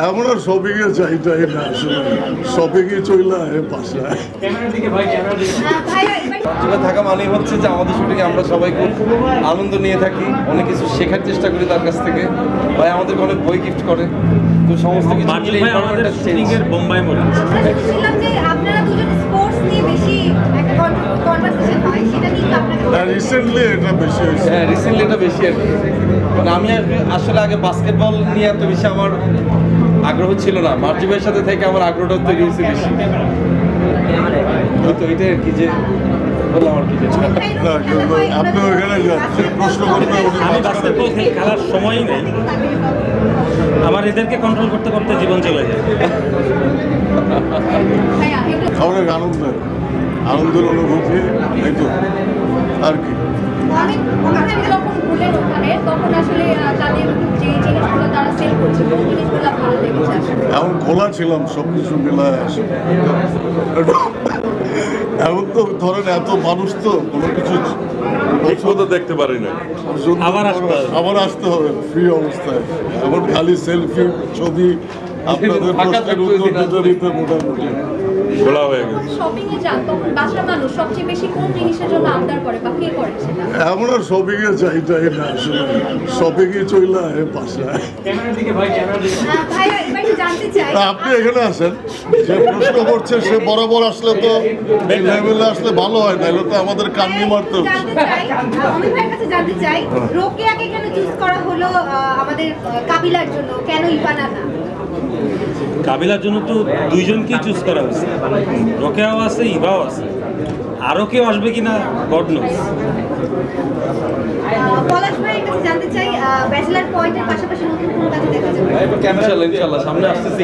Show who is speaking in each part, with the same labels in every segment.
Speaker 1: আমরা শপিংয়ে যাই না আসলে শপিংয়ে চইলা বাসায়
Speaker 2: থাকা মানেই হচ্ছে যে আমাদের শুটিংয়ে আমরা সবাই খুব আনন্দ নিয়ে থাকি, অনেক কিছু শেখার চেষ্টা করি তার কাছ থেকে। ভাই আমাদেরকে অনেক বই গিফট করে, তো সমস্ত কিছু মিলে এনভায়রনমেন্টটা চেঞ্জ।
Speaker 3: বোম্বাই মনে
Speaker 4: শুনলাম যে আপনারা দুজন স্পোর্টস নিয়ে বেশি একটা কনভারসেশন হয়, সেটা নিয়ে আপনাকে
Speaker 1: রিসেন্টলি এটা বেশি হয়েছে।
Speaker 2: হ্যাঁ, রিসেন্টলি এটা বেশি আর কি। মানে আমি আসলে আগে বাস্কেটবল নিয়ে এত বেশি আমার আগ্রহ ছিল না, মার্জি ভাইয়ের সাথে থেকে আমার আগ্রহটা তৈরি হয়েছে বেশি। তো এটাই আর কি, যে বললাম আর কি যেটা।
Speaker 1: না কিন্তু আপনি ওইখানে যে প্রশ্ন করতে
Speaker 3: আমি বাস্কেটবল খেলার সময়ই নেই আমার, এদেরকে কন্ট্রোল করতে করতে জীবন চলে যায়।
Speaker 1: অনেক আনন্দের অনুভূতি এই তো আর কি।
Speaker 4: অনেক যখন ঘুরলেন ওখানে তখন আসলে তাদের যে জিনিসগুলো তারা সেল করছে কোন জিনিসগুলো ভালো লেগেছে?
Speaker 1: এখন খোলা ছিলাম সব কিছু মিলায় আসে। এখন তো ধরেন এত মানুষ তো কোনো কিছু
Speaker 5: ঠিকমতো দেখতে পারি না।
Speaker 1: আবার আসতে হবে ফ্রি অবস্থায়। এখন খালি সেলফি ছবি আপনাদের প্রশ্নের উত্তর দিতে দিতে মোটামুটি
Speaker 5: খোলা হয়ে গেছে।
Speaker 4: শপিং এ যান তখন বাসার মানুষ সবচেয়ে বেশি কোন জিনিসের জন্য আবদার করে বা কে করে সেটা?
Speaker 1: আমরা শপিংয়ে যাই না আসলে শপিংয়ে চইলা বাসায়।
Speaker 4: ভাইয়া এবার একটু জানতে চাই
Speaker 1: আপনি এখানে আসেন, যে প্রশ্ন করছে সে বরাবর আসলে তো এই লেভেলে আসলে ভালো হয়, নাহলে তো আমাদের কান্নি মারতে হচ্ছে।
Speaker 4: জানতে চাই অমিত ভাইয়ের কাছে জানতে চাই রোকেয়াকে কেন চুজ করা হলো আমাদের কাবিলার জন্য, কেন ইভানা না?
Speaker 3: কাবিলার জন্য তো দুইজনকেই চুজ করা হয়েছে, রোকেয়াও আছে, ইভাও আছে, আরও কেউ আসবে কিনা গড নোস।
Speaker 4: পলাশ ভাইয়ের কাছে জানতে চাই ব্যাচেলার পয়েন্টের পাশাপাশি নতুন কোন কাজে দেখা যাবে?
Speaker 2: ইনশাল্লাহ সামনে আসতেছে,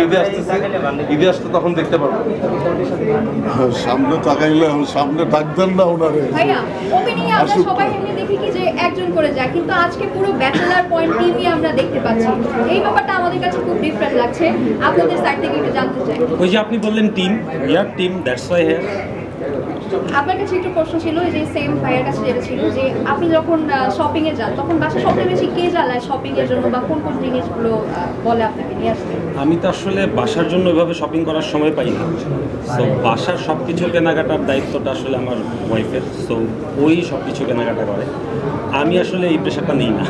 Speaker 2: ঈদে আসতে তখন দেখতে পারবো।
Speaker 1: সামনে তাকাইলে সামনে ডাকতেন না ওনারে।
Speaker 4: ভাইয়া ওপেনিং এ আমরা সবাই এমনি দেখি কি যে একজন করে যায়, কিন্তু আজকে পুরো ব্যাচেলার পয়েন্ট টিমই আমরা দেখতে পাচ্ছি। এই ব্যাপারটা আমাদের কাছে খুব ডিফারেন্ট লাগছে, আপনাদের সাইড থেকে একটু জানতে চাই।
Speaker 3: ওই যে আপনি বললেন team, yeah team, that's why here.
Speaker 4: আপনার কাছে একটু প্রশ্ন ছিল, যে সেম ভাইয়ের কাছে যেটা ছিল, যে আপনি যখন শপিং এ যান তখন বাসা সবচেয়ে বেশি কে জ্বালায় শপিং এর জন্য, বা কোন কোন জিনিসগুলো বলে আপনাকে নিয়ে আসতে?
Speaker 3: আমি তো আসলে বাসার জন্য ওইভাবে শপিং করার সময় পাই না, সো বাসার সব কিছু কেনাকাটার দায়িত্বটা আসলে আমার ওয়াইফের, সো ওই সব কিছু কেনাকাটা করে, আমি আসলে এই প্রেশারটা নিই না।